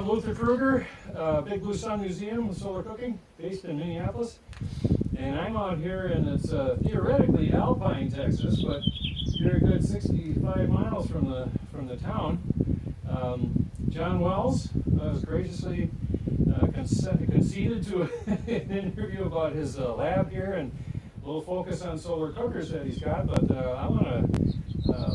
Luther Kruger, Big Blue Sun Museum of Solar Cooking, based in Minneapolis. And I'm out here, and it's theoretically Alpine, Texas, but you're a good 65 miles from the town. John Wells was graciously conceded to an interview about his lab here, and a little focus on solar cookers that he's got. But I want to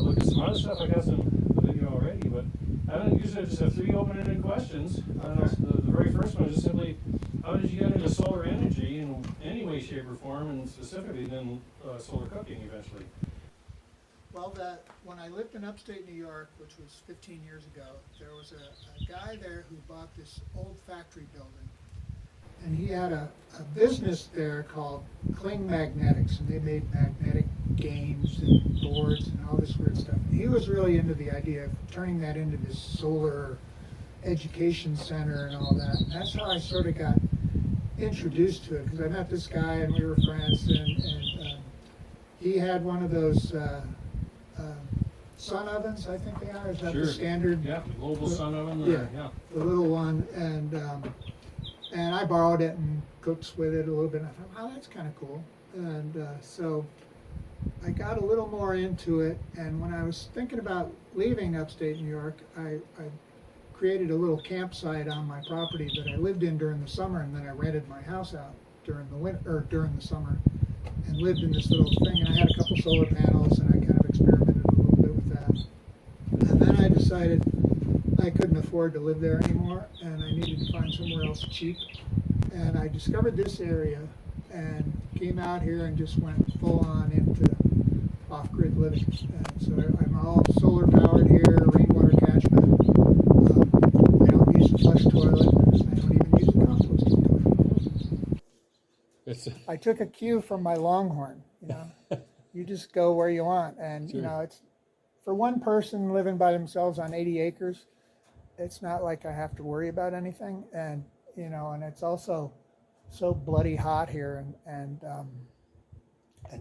look at some other stuff. I got some video already, but I don't usually just have 3 open-ended questions. The very first one is just simply, how did you get into solar energy in any way, shape, or form, and specifically then solar cooking eventually? Well, when I lived in upstate New York, which was 15 years ago, there was a guy there who bought this old factory building. And he had a business there called Kling Magnetics, and they made magnetic games and boards and all this weird stuff. And he was really into the idea of turning that into this solar education center and all that. And that's how I sort of got introduced to it, because I met this guy and we were friends, and he had one of those sun ovens, I think they are. Is that Sure. the standard? Yeah, the global sun oven. Yeah, the little one, and I borrowed it and cooked with it a little bit. And I thought, wow, that's kind of cool. And so I got a little more into it. And when I was thinking about leaving upstate New York, I created a little campsite on my property that I lived in during the summer, and then I rented my house out during the winter or during the summer, and lived in this little thing. And I had a couple solar panels, and I kind of experimented a little bit with that. And then I decided I couldn't afford to live there anymore, and I needed to find somewhere else cheap. And I discovered this area and came out here and just went full on into off-grid living. And so I'm all solar powered here, rainwater catchment. I don't use a flush toilet. I don't even use a composting toilet. I took a cue from my Longhorn. You just go where you want, and Sure. it's for one person living by themselves on 80 acres. It's not like I have to worry about anything, and and it's also so bloody hot here and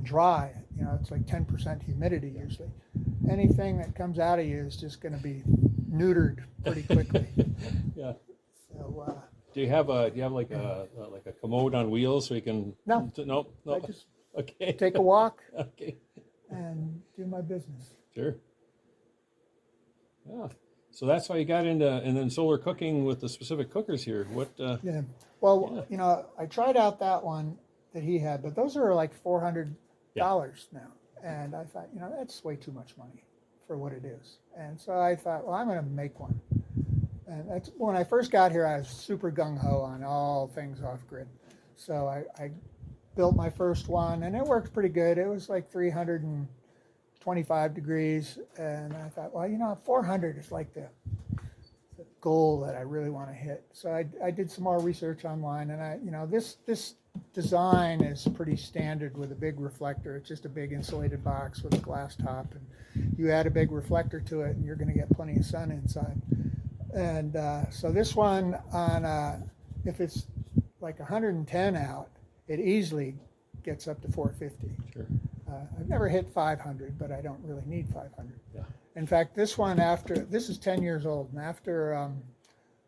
dry. It's like 10% humidity usually. Anything that comes out of you is just going to be neutered pretty quickly. Yeah. So. Do you have like a commode on wheels so you can? No. No. I just Okay. take a walk Okay. and do my business. Sure. Yeah. So that's how you got into, and then solar cooking with the specific cookers here. What? Yeah. Well, I tried out that one that he had, but those are like $400 now, and I thought, that's way too much money for what it is. And so I thought, well, I'm going to make one. And that's when I first got here. I was super gung ho on all things off grid, so I built my first one, and it worked pretty good. It was like 325 degrees, and I thought, well, 400 is like the goal that I really want to hit. So I did some more research online, and this design is pretty standard with a big reflector. It's just a big insulated box with a glass top, and you add a big reflector to it, and you're going to get plenty of sun inside. And so this one, if it's like 110 out, it easily gets up to 450. Sure. I've never hit 500, but I don't really need 500. Yeah. In fact, this one, this is 10 years old, and after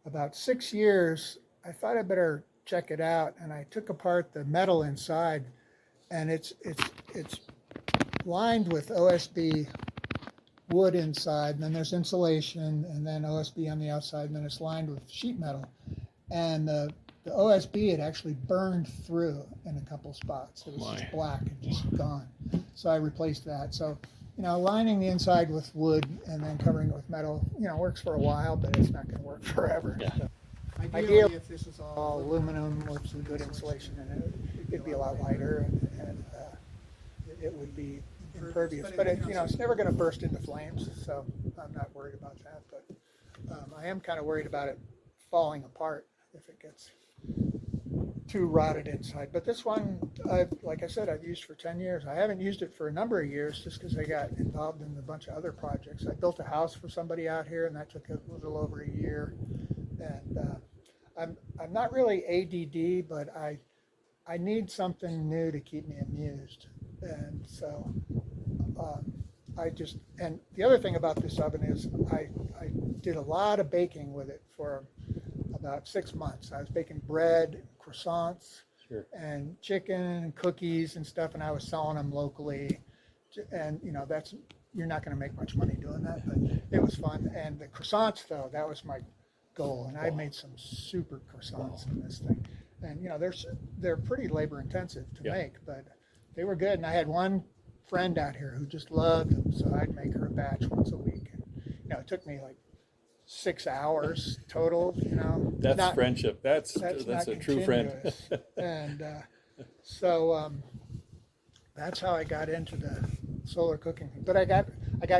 about 6 years, I thought I better check it out, and I took apart the metal inside, and it's lined with OSB wood inside, and then there's insulation, and then OSB on the outside, and then it's lined with sheet metal. And the OSB had actually burned through in a couple spots. It was just black and just gone. So I replaced that. So, lining the inside with wood and then covering it with metal, works for a while, but it's not going to work forever. Yeah. So, ideally, if this is all aluminum with some good insulation in it, it'd be a lot lighter, and it would be impervious, but it's never going to burst into flames, so I'm not worried about that. But I am kind of worried about it falling apart if it gets too rotted inside. But this one, like I said, I've used for 10 years. I haven't used it for a number of years just because I got involved in a bunch of other projects. I built a house for somebody out here, and that took a little over a year. And I'm not really ADD, but I need something new to keep me amused. And so and the other thing about this oven is I did a lot of baking with it for about 6 months. I was baking bread, croissants, Sure. and chicken and cookies and stuff, and I was selling them locally. And that's, you're not going to make much money doing that, but it was fun. And the croissants, though, that was my goal, and I made some super croissants in this thing. And they're pretty labor intensive to make, but they were good. And I had one friend out here who just loved them, so I'd make her a batch once a week. And, it took me like 6 hours total. That's friendship. That's not a true friend. continuous. And so that's how I got into the solar cooking thing. But I got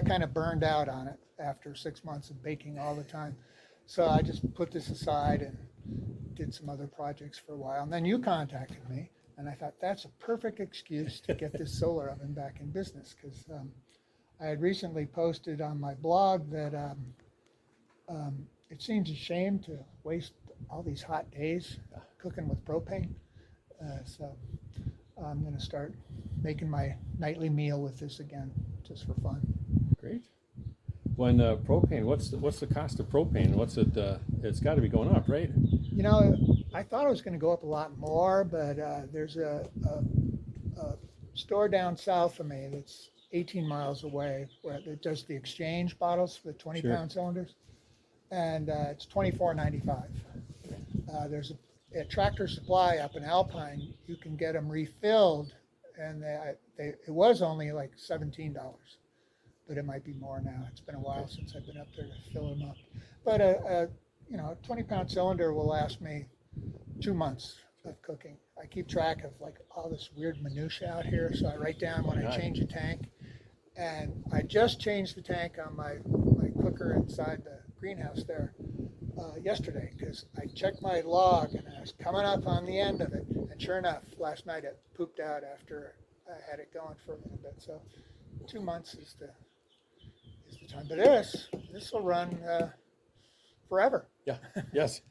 kind of burned out on it after 6 months of baking all the time. So I just put this aside and did some other projects for a while. And then you contacted me, and I thought that's a perfect excuse to get this solar oven back in business, because I had recently posted on my blog that it seems a shame to waste all these hot days cooking with propane. So I'm going to start making my nightly meal with this again, just for fun. Great. When propane, what's the cost of propane? What's it? It's got to be going up, right? I thought it was going to go up a lot more, but there's a store down south of me that's 18 miles away where it does the exchange bottles for the 20-pound cylinders, and it's $24.95. There's at Tractor Supply up in Alpine, you can get them refilled, and it was only like $17, but it might be more now. It's been a while since I've been up there to fill them up. But a 20-pound cylinder will last me 2 months of cooking. I keep track of like all this weird minutia out here, so I write down when I change a tank. And I just changed the tank on my cooker inside the greenhouse there yesterday, because I checked my log and I was coming up on the end of it, and sure enough, last night it pooped out after I had it going for a little bit. So 2 months is the time. But this will run forever. Yeah. Yes.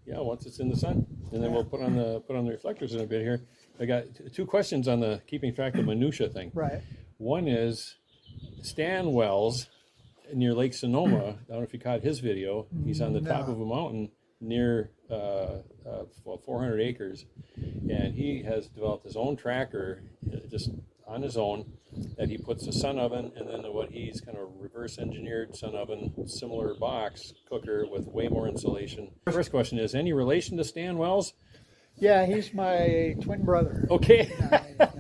Yeah. Once it's in the sun, and then we'll put on the reflectors in a bit here. I got 2 questions on the keeping track of minutia thing. Right. One is Stan Wells near Lake Sonoma. I don't know if you caught his video. He's on the top of a mountain near 400 acres, and he has developed his own tracker just on his own, that he puts a sun oven and then what he's kind of reverse engineered sun oven, similar box cooker with way more insulation. First question is, any relation to Stan Wells? Yeah, he's my twin brother. Okay. No.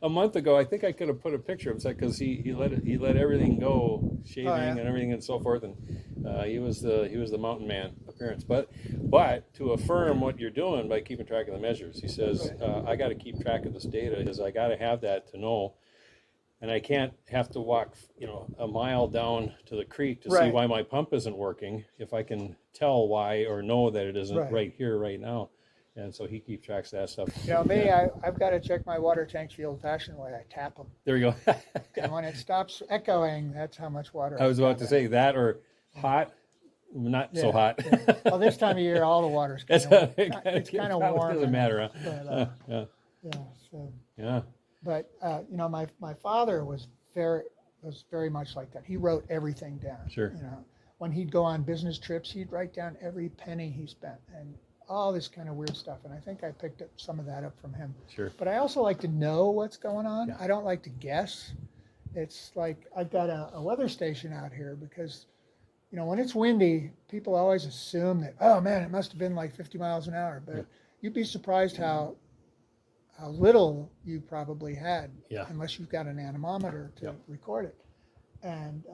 A month ago, I think I could have put a picture of it, because he let everything go, shaving and everything and so forth, and he was the mountain man appearance. But to affirm what you're doing by keeping track of the measures, he says, I got to keep track of this data, because I got to have that to know, and I can't have to walk a mile down to the creek to see why my pump isn't working if I can tell why or know that it isn't right here right now. And so he keeps track of that stuff. I've got to check my water tanks the old-fashioned way. I tap them. There you go. And when it stops echoing, that's how much water. I was about to say that, or hot, not so hot. Yeah. Well, this time of year, all the water's kind of it's kind of warm. It doesn't matter, huh? But, So. Yeah. But my father was very much like that. He wrote everything down. Sure. When he'd go on business trips, he'd write down every penny he spent and all this kind of weird stuff. And I think I picked up some of that up from him. Sure. But I also like to know what's going on. Yeah. I don't like to guess. It's like I've got a weather station out here, because when it's windy, people always assume that, oh man, it must have been like 50 miles an hour. But you'd be surprised how little you probably had, unless you've got an anemometer to record it. And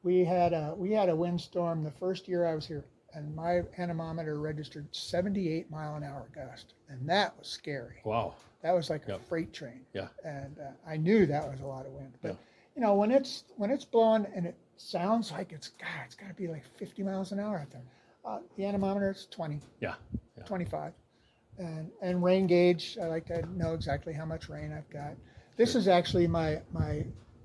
we had a windstorm the first year I was here, and my anemometer registered 78 mile an hour gust, and that was scary. Wow. That was like a freight train. Yeah. And I knew that was a lot of wind. But when it's blowing and it sounds like it's got to be like 50 miles an hour out there. The anemometer is 20. Yeah. 25. And rain gauge, I like to know exactly how much rain I've got. This is actually my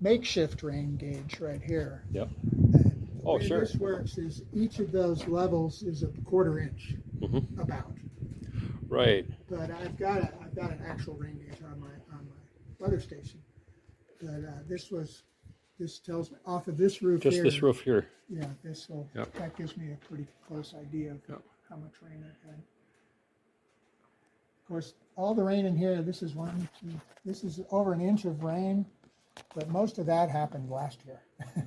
makeshift rain gauge right here. Yep. And the way sure. this works is each of those levels is a 1/4 inch, about. Right. But I've got an actual rain gauge on my weather station. But this was this tells me off of this roof Just here. this roof here. Yeah, this will, Yep. that gives me a pretty close idea of Yep. how much rain I've had. Of course, all the rain in here, this is this is over an inch of rain, but most of that happened last year.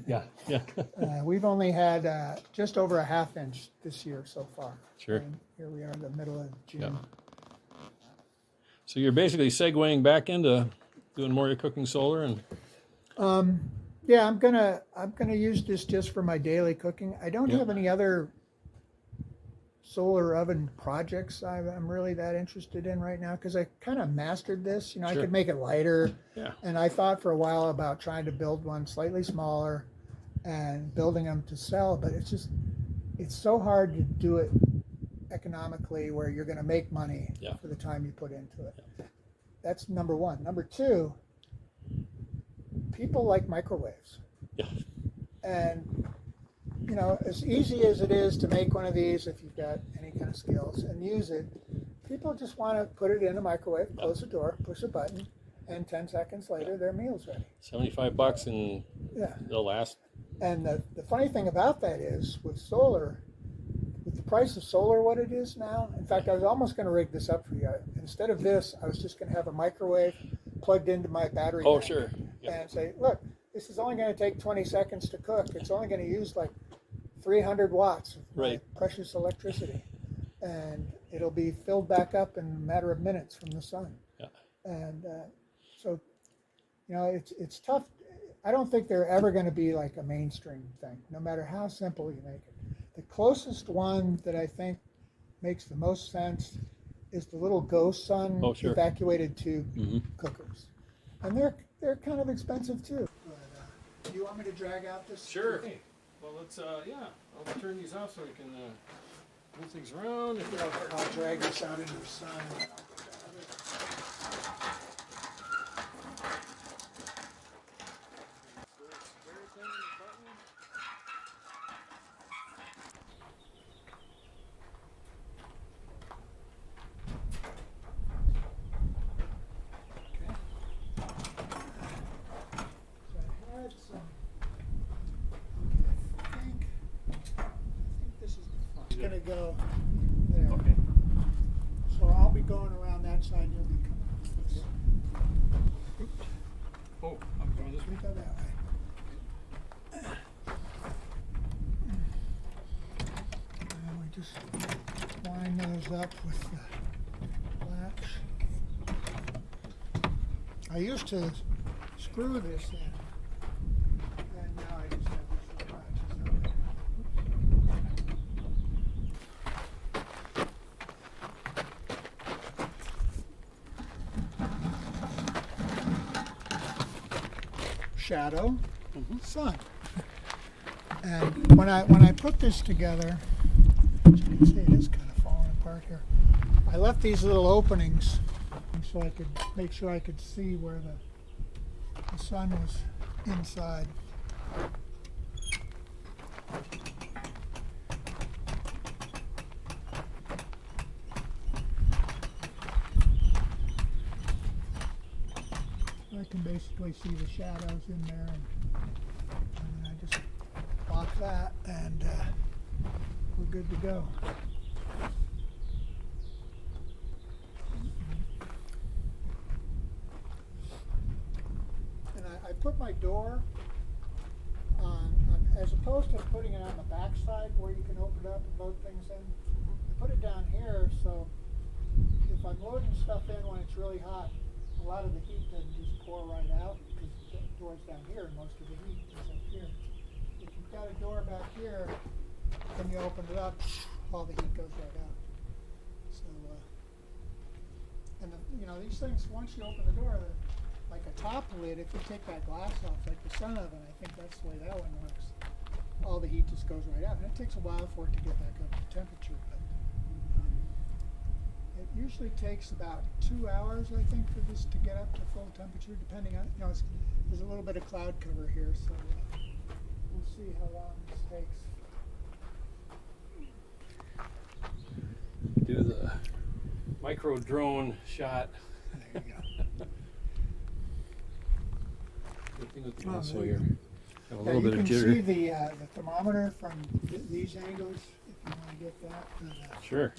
Yeah, yeah. We've only had just over a half inch this year so far. Sure. And here we are in the middle of June. Yeah. So you're basically segueing back into doing more of your cooking solar and Yeah, I'm gonna use this just for my daily cooking. I don't Yep. have any other solar oven projects I'm really that interested in right now because I kind of mastered this. You know, I Sure. could make it lighter, yeah. and I thought for a while about trying to build one slightly smaller and building them to sell, but it's so hard to do it economically where you're going to make money Yeah. for the time you put into it. That's number one. Number two, people like microwaves. Yeah. And, you know, as easy as it is to make one of these, if you've got any kind of skills, and use it, people just want to put it in a microwave, close the door, push a button, and 10 seconds later, their meal's ready. $75 and Yeah. they'll last. And the funny thing about that is, with solar, with the price of solar what it is now, in fact, I was almost going to rig this up for you. Instead of this, I was just going to have a microwave plugged into my battery Oh, bank sure. Yeah. and say, look, this is only going to take 20 seconds to cook. It's only going to use like 300 watts of my Right. precious electricity. And it'll be filled back up in a matter of minutes from the sun. Yeah. And so, you know, it's tough. I don't think they're ever going to be like a mainstream thing, no matter how simple you make it. The closest one that I think makes the most sense is the little ghost sun Oh, sure. evacuated tube Mm-hmm. cookers. And they're kind of expensive too. But, do you want me to drag out this? Sure. Hey, well, let's, yeah, I'll turn these off so we can move things around. I'll drag this out into the sun. Going to go there. Okay. So I'll be going around that side. You'll be coming this way. Oh, I'm going this way. Go that way. And we just line those up with the latch. I used to screw this in, and now I just have these little latches on. Shadow, sun. And when I put this together, as you can see, it is kind of falling apart here. I left these little openings so I could make sure I could see where the sun was inside. I can basically see the shadows in there, and then I just lock that, and we're good to go. And I put my door on, as opposed to putting it on the back side where you can open it up and load things in, I put it down here so if I'm loading stuff in when it's really hot, a lot of the heat doesn't just pour right out because the door's down here and most of the heat is up here. If you've got a door back here, then you open it up, all the heat goes right out. So, and you know, these things, once you open the door, like a top lid, if you take that glass off, like the sun oven, I think that's the way that one works. All the heat just goes right out. And it takes a while for it to get back up to temperature, but it usually takes about 2 hours, I think, for this to get up to full temperature, depending on, you know, there's a little bit of cloud cover here, so we'll see how long this takes. Do the micro drone shot. There you go. Good thing with the Oh, lasso there you here. go. Have a Yeah, little you bit of can jitter. see the thermometer from these angles if you want to get that. But, Sure.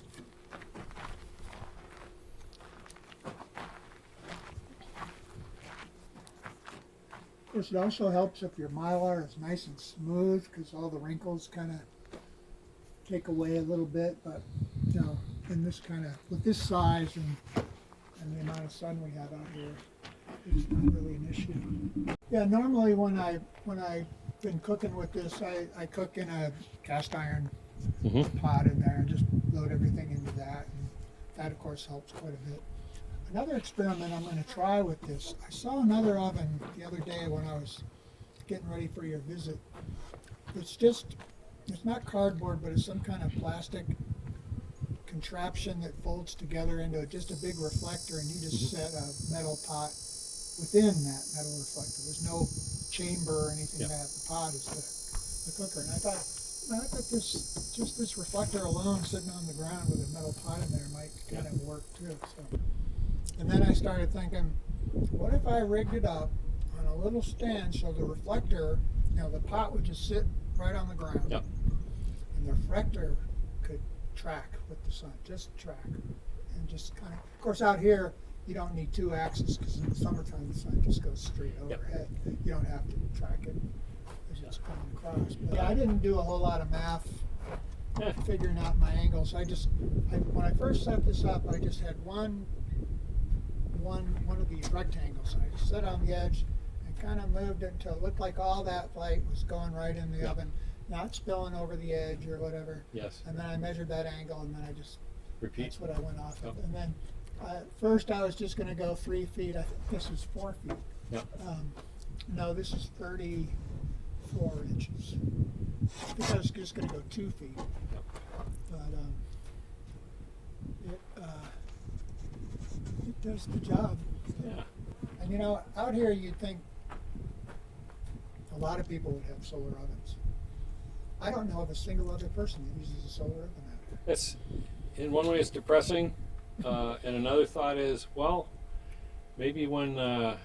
of course, it also helps if your Mylar is nice and smooth because all the wrinkles kind of take away a little bit. But you know, in this kind of with this size and the amount of sun we have out here, it's not really an issue. Yeah, normally when I've been cooking with this, I cook in a cast iron Mm-hmm. pot in there and just load everything into that. And that, of course, helps quite a bit. Another experiment I'm going to try with this, I saw another oven the other day when I was getting ready for your visit. It's not cardboard, but it's some kind of plastic contraption that folds together into just a big reflector, and you just set a metal pot within that metal reflector. There's no chamber or anything Yeah. like that. The pot is the cooker. And I thought this reflector alone sitting on the ground with a metal pot in there might kind of work too. So, and then I started thinking, what if I rigged it up on a little stand so the reflector, the pot would just sit right on the ground, Yep. and the reflector could track with the sun, just track, and just kind of course, out here you don't need two axes because in the summertime the sun just goes straight overhead. You don't have to track it as it's coming across. But yeah, I didn't do a whole lot of math figuring out my angles. When I first set this up, I just had one of these rectangles. I just set on the edge and kind of moved it until it looked like all that light was going right in the oven, not spilling over the edge or whatever. Yes. And then I measured that angle, and then I just Repeat. that's what I went off of. And then first I was just going to go 3 feet. I think this is 4 feet. Yep. No, this is 34 inches. I think I was just going to go 2 feet. Yep. But it does the job. Yeah. And out here you'd think a lot of people would have solar ovens. I don't know of a single other person that uses a solar oven out here. It's in one way it's depressing, and another thought is, well, maybe when the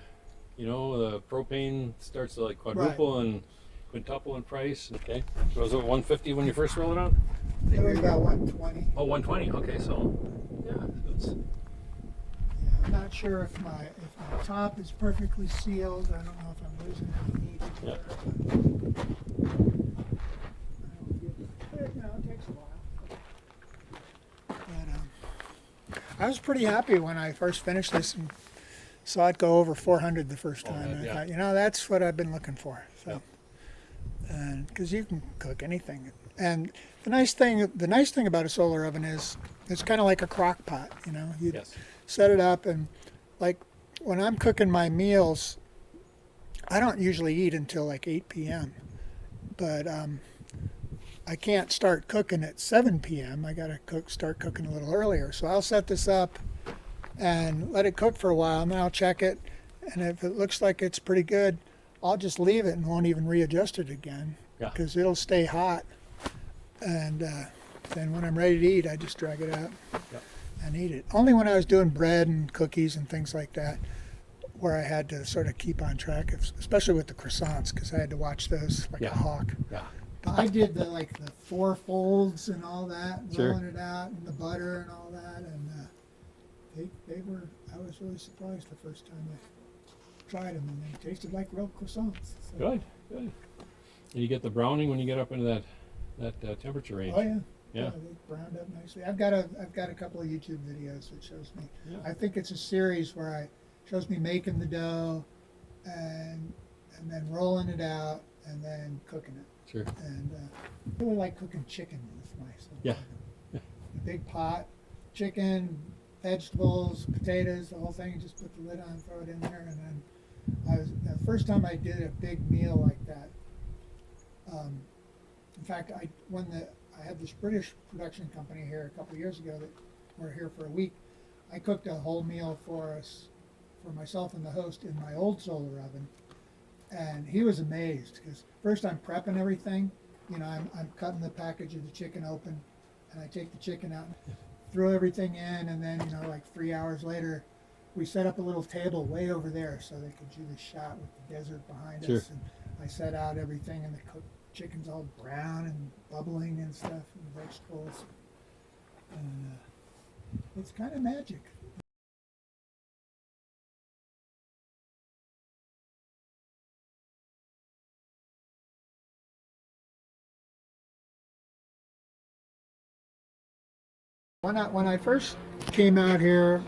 propane starts to like quadruple and quintuple in price. Okay, so was it 150 when you first rolled it on? It was about 120. Oh, 120. Okay, so yeah, it's, I'm not sure if my top is perfectly sealed. I don't know if I'm losing any heat. Yeah. It takes a while. But, I was pretty happy when I first finished this and saw it go over 400 the first time. Yeah. I thought, that's what I've been looking for. So, and because you can cook anything, and the nice thing about a solar oven is it's kind of like a crock pot. You yes. set it up, and like when I'm cooking my meals, I don't usually eat until like 8 p.m. But I can't start cooking at 7 p.m. I gotta start cooking a little earlier. So I'll set this up and let it cook for a while, and then I'll check it. And if it looks like it's pretty good, I'll just leave it and won't even readjust it again because it'll stay hot. And then when I'm ready to eat, I just drag it out and eat it. Only when I was doing bread and cookies and things like that, where I had to sort of keep on track, especially with the croissants, because I had to watch those like a hawk. Yeah. But I did the 4 folds and all that, Sure. rolling it out, and the butter and all that, and they were. I was really surprised the first time I tried them, and they tasted like real croissants. So. Good. And you get the browning when you get up into that temperature range. Oh yeah. Yeah. They browned up nicely. I've got a couple of YouTube videos that shows me. Yeah. I think it's a series where shows me making the dough, and then rolling it out, and then cooking it. Sure. And I really like cooking chicken with my son. Yeah. A big pot, chicken, vegetables, potatoes, the whole thing. Just put the lid on, throw it in there, and then the first time I did a big meal like that. In fact, I had this British production company here a couple of years ago that were here for a week. I cooked a whole meal for myself and the host in my old solar oven, and he was amazed because first I'm prepping everything. I'm cutting the package of the chicken open, and I take the chicken out, throw everything in, and then like 3 hours later, we set up a little table way over there so they could do the shot with the desert behind Sure. us. And I set out everything, and the cooked chicken's all brown and bubbling and stuff, and the vegetables. And it's kind of magic. When I first came out here,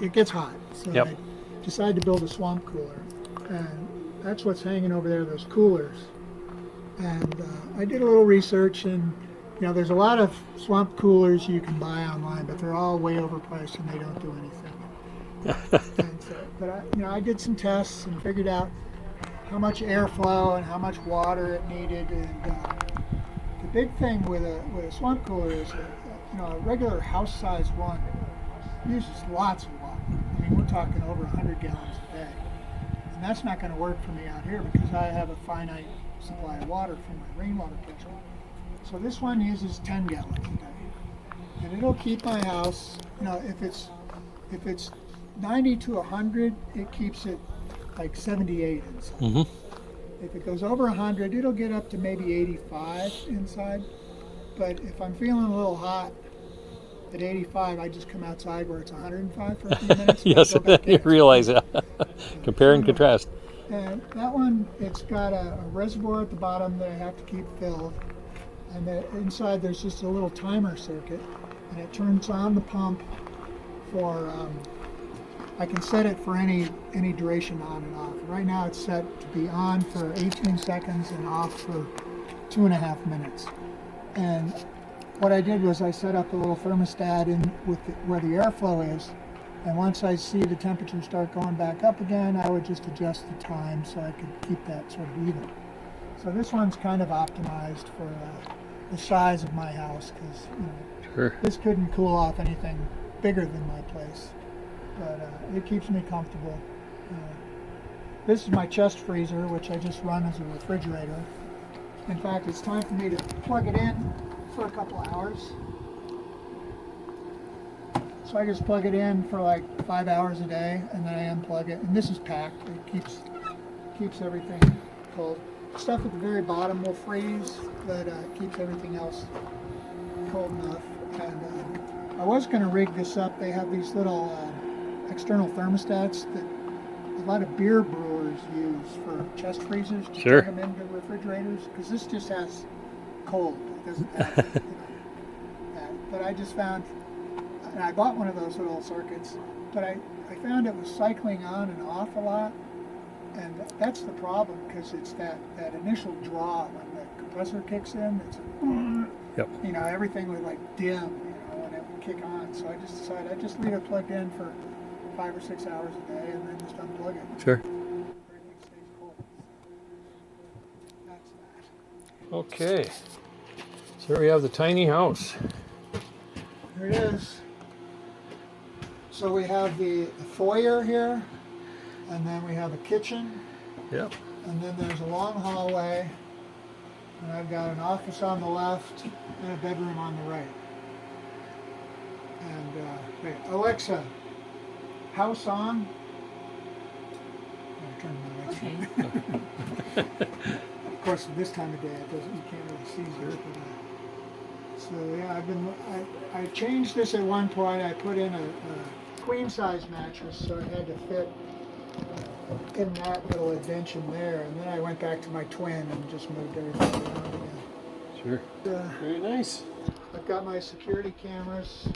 it gets hot, so Yep. I decided to build a swamp cooler, and that's what's hanging over there, those coolers. And I did a little research, and there's a lot of swamp coolers you can buy online, but they're all way overpriced and they don't do anything. And so, but I did some tests and figured out how much airflow and how much water it needed. And the big thing with a swamp cooler is a regular house-size one uses lots of water. I mean, we're talking over 100 gallons a day, and that's not going to work for me out here because I have a finite supply of water from my rainwater pitcher. So this one uses 10 gallons a day, and it'll keep my house. If it's 90 to 100, it keeps it like 78 inside. Mm-hmm. If it goes over 100, it'll get up to maybe 85 inside. But if I'm feeling a little hot at 85, I just come outside where it's 105 for a few minutes. Yes, you realize that. Compare and contrast. And that one, it's got a reservoir at the bottom that I have to keep filled. And inside there's just a little timer circuit. And it turns on the pump for, I can set it for any duration on and off. Right now it's set to be on for 18 seconds and off for 2.5 minutes. And what I did was I set up a little thermostat in where the airflow is, and once I see the temperature start going back up again, I would just adjust the time so I could keep that sort of even. So this one's kind of optimized for the size of my house, because Sure. this couldn't cool off anything bigger than my place, but it keeps me comfortable. This is my chest freezer, which I just run as a refrigerator. In fact, it's time for me to plug it in for a couple hours. So I just plug it in for like 5 hours a day, and then I unplug it. And this is packed. It keeps everything cold. Stuff at the very bottom will freeze, but keeps everything else cold enough. And I was going to rig this up. They have these little external thermostats that a lot of beer brewers use for chest freezers to Sure. turn them into refrigerators, because this just has cold. It doesn't have that. But I just found, and I bought one of those little circuits, but I found it was cycling on and off a lot, and that's the problem, because it's that initial draw when the compressor kicks in. It's Yep. everything would like dim, when it would kick on. So I just decided I'd just leave it plugged in for 5 or 6 hours a day, and then just unplug it. Sure. Everything stays cold. That's that. Okay. So here we have the tiny house. Here it is. So we have the foyer here, and then we have a kitchen, Yep. and then there's a long hallway, and I've got an office on the left and a bedroom on the right. And wait, Alexa, house on. I'll turn my lights on. Of course, this time of day you can't really see here. But, so yeah, I changed this at one point. I put in a queen size mattress, so it had to fit in that little indention there, and then I went back to my twin and just moved everything around again. Sure. Very nice. I've got my security cameras.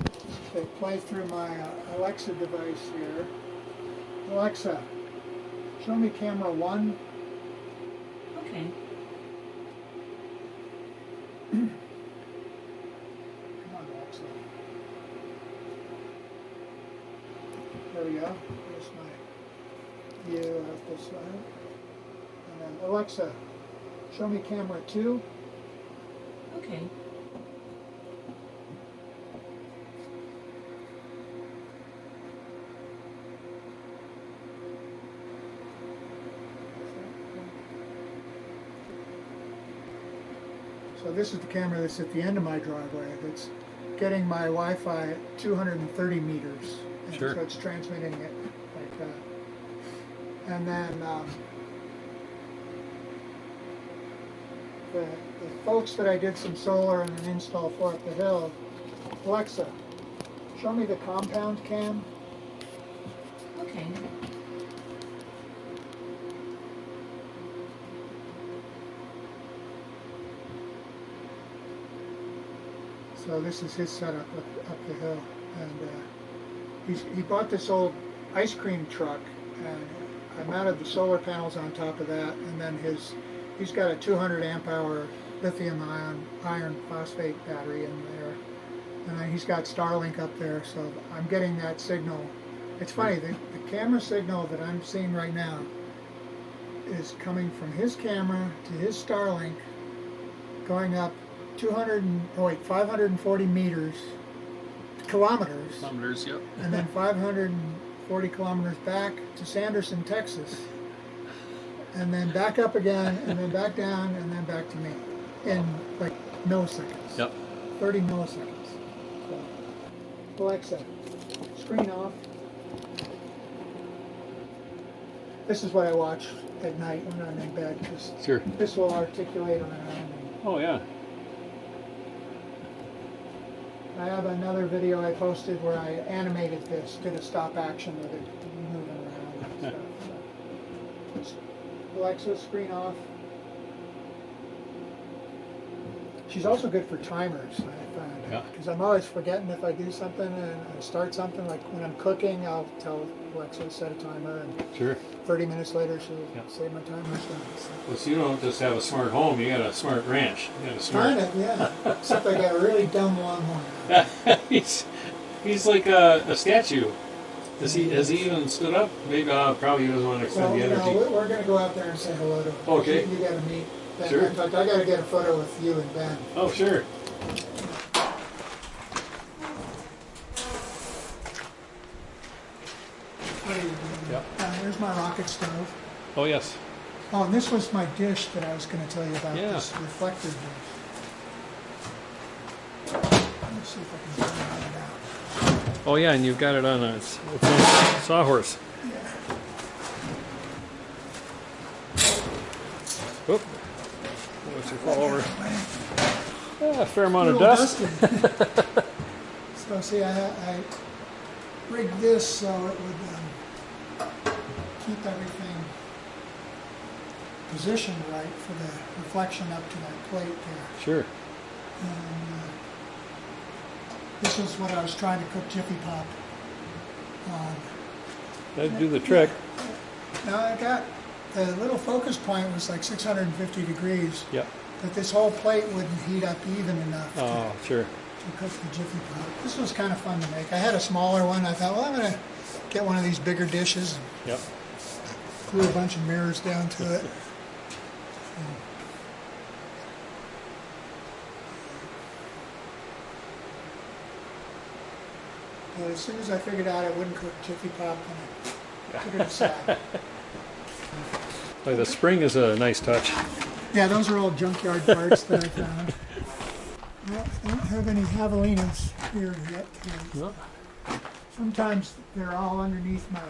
They play through my Alexa device here. Alexa, show me camera 1. Okay. Come on, Alexa. There we go. There's my view out this side. And then Alexa, show me camera 2. Okay. So this is the camera that's at the end of my driveway that's getting my Wi-Fi at 230 meters. And Sure. so it's transmitting it like that. And then the folks that I did some solar and an install for up the hill, Alexa, show me the compound cam. Okay. So this is his setup up the hill, and he bought this old ice cream truck, and I mounted the solar panels on top of that, and then he's got a 200 amp hour lithium iron phosphate battery in there, and then he's got Starlink up there, so I'm getting that signal. It's funny, the camera signal that I'm seeing right now is coming from his camera to his Starlink, going up 540 kilometers, Yep. and then 540 kilometers back to Sanderson, Texas, and then back up again, and then back down, and then back to me in like milliseconds. Yep. 30 milliseconds. So, Alexa, screen off. This is what I watch at night when I'm in bed, because Sure. this will articulate on its own. Oh yeah. I have another video I posted where I animated this, did a stop action with it moving around and stuff. So. Alexa, screen off. She's also good for timers, I found. Yeah. Because I'm always forgetting if I do something and I start something, like when I'm cooking, I'll tell Alexa to set a timer, and Sure. 30 minutes later she'll Yeah. say my timer's done. So. Well, so you don't just have a smart home; you got a smart ranch. You got a smart. Kind of, yeah. Except I got a really dumb lawnmower. he's like a statue. Has he even stood up? Maybe probably he doesn't want to extend Well, the energy. we're going to go out there and say hello to him. Okay. You got to meet Ben. Sure. In fact, I got to get a photo with you and Ben. Oh sure. What are you doing? Yep. There's my rocket stove. Oh yes. Oh, and this was my dish that I was going to tell you about, Yeah. this reflector dish. Let me see if I can bring it out. Oh yeah, and you've got it on its own sawhorse. Oop. What's it fall over? A fair amount of Little dust. dusted. So see, I rigged this so it would keep everything positioned right for the reflection up to that plate there. Sure. And this is what I was trying to cook Jiffy Pop on. That'd do the trick. Now I got, the little focus point was like 650 degrees, Yep. but this whole plate wouldn't heat up even enough Oh, sure. to cook the Jiffy Pop. This was kind of fun to make. I had a smaller one. I thought, well, I'm going to get one of these bigger dishes and Yep. glue a bunch of mirrors down to it. But as soon as I figured out I wouldn't cook Jiffy Pop, I took it aside. Like the spring is a nice touch. Yeah, those are all junkyard parts that I found. Well, I don't have any javelinas here yet. No. Sometimes they're all underneath my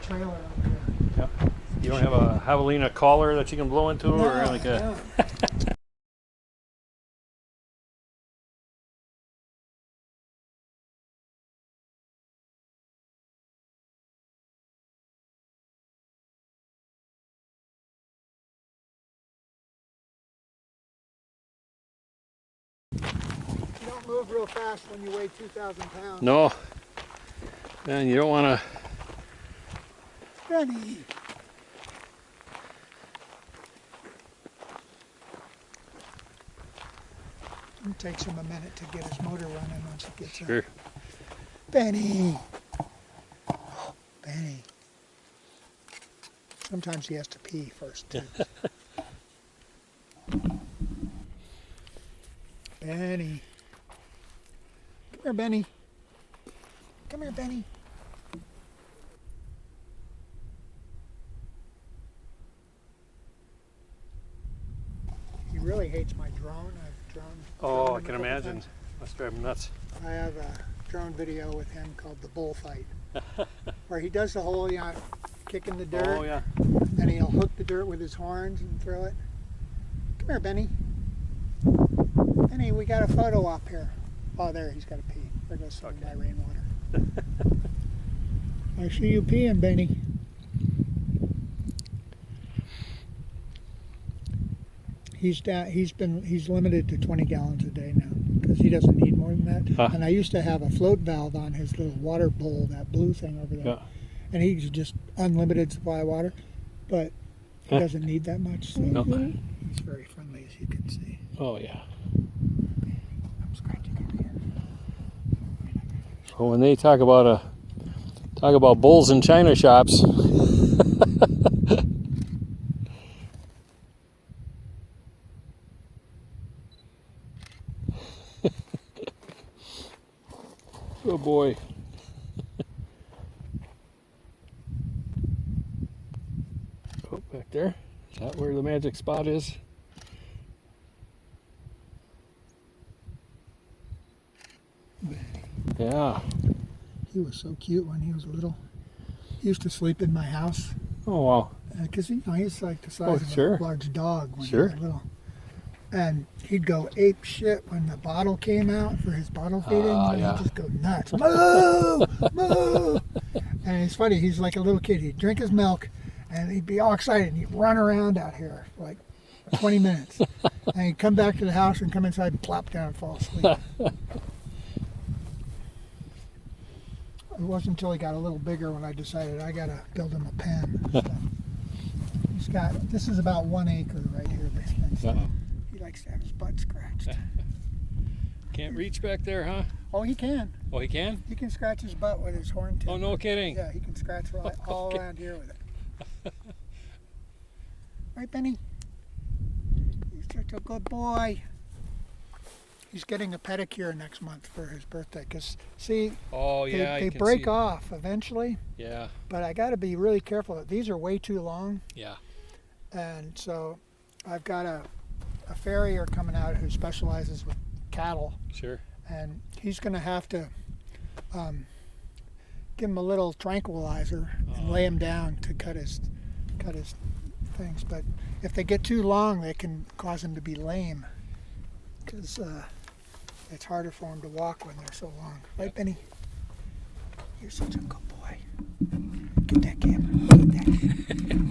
trailer over here. Yep. You don't have a javelina collar that you can blow into, or like a. No. You don't move real fast when you weigh 2,000 pounds. No. And you don't want to. Benny. It takes him a minute to get his motor running once he gets Sure. up. Benny. Oh, Benny. Sometimes he has to pee first too. Benny. Come here, Benny. Come here, Benny. He really hates my drone. I've drone. Oh, I him a can couple imagine. times. Must drive him nuts. I have a drone video with him called the bullfight, where he does the whole, kicking the dirt, Oh yeah. and he'll hook the dirt with his horns and throw it. Come here, Benny. Benny, we got a photo op here. Oh, there, he's got to pee. There goes some of my rainwater. I see you peeing, Benny. He's limited to 20 gallons a day now because he doesn't need more than that. Huh. And I used to have a float valve on his little water bowl, that blue thing over there. Yeah. And he's just unlimited supply of water, but he Huh. doesn't need that much. So No. he's very friendly, as you can see. Oh yeah. I'm scratching over here. Well, when they talk about bulls in china shops. Oh boy. Oh, back there. Is that where the magic spot is? Yeah. He was so cute when he was little. He used to sleep in my house Oh wow. because he's like the size Oh, of sure. a large dog when Sure. he was little. And he'd go ape shit when the bottle came out for his bottle feeding. And yeah. he'd just go nuts. Moo! Moo! And it's funny, he's like a little kid. He'd drink his milk and he'd be all excited and he'd run around out here for like 20 minutes. And he'd come back to the house and come inside and plop down and fall asleep. It wasn't until he got a little bigger when I decided I gotta build him a pen. So this is about 1 acre right here. This fenced in. Uh-oh. He likes to have his butt scratched. Can't reach back there, huh? Oh, he can. Oh, he can? He can scratch his butt with his horn tip. Oh, no kidding. Yeah, he can scratch all Okay. around here with it. Right, Benny? You're such a good boy. He's getting a pedicure next month for his birthday. Because, see, Oh, yeah. they you can break see. off eventually. Yeah, But I got to be really careful. These are way too long. yeah. And so I've got a farrier coming out who specializes with cattle. Sure. And he's going to have to give him a little tranquilizer and lay him down to cut his things. But if they get too long, they can cause him to be lame because it's harder for him to walk when they're so long. Right, Benny? You're such a good boy. Get that camera. Get that.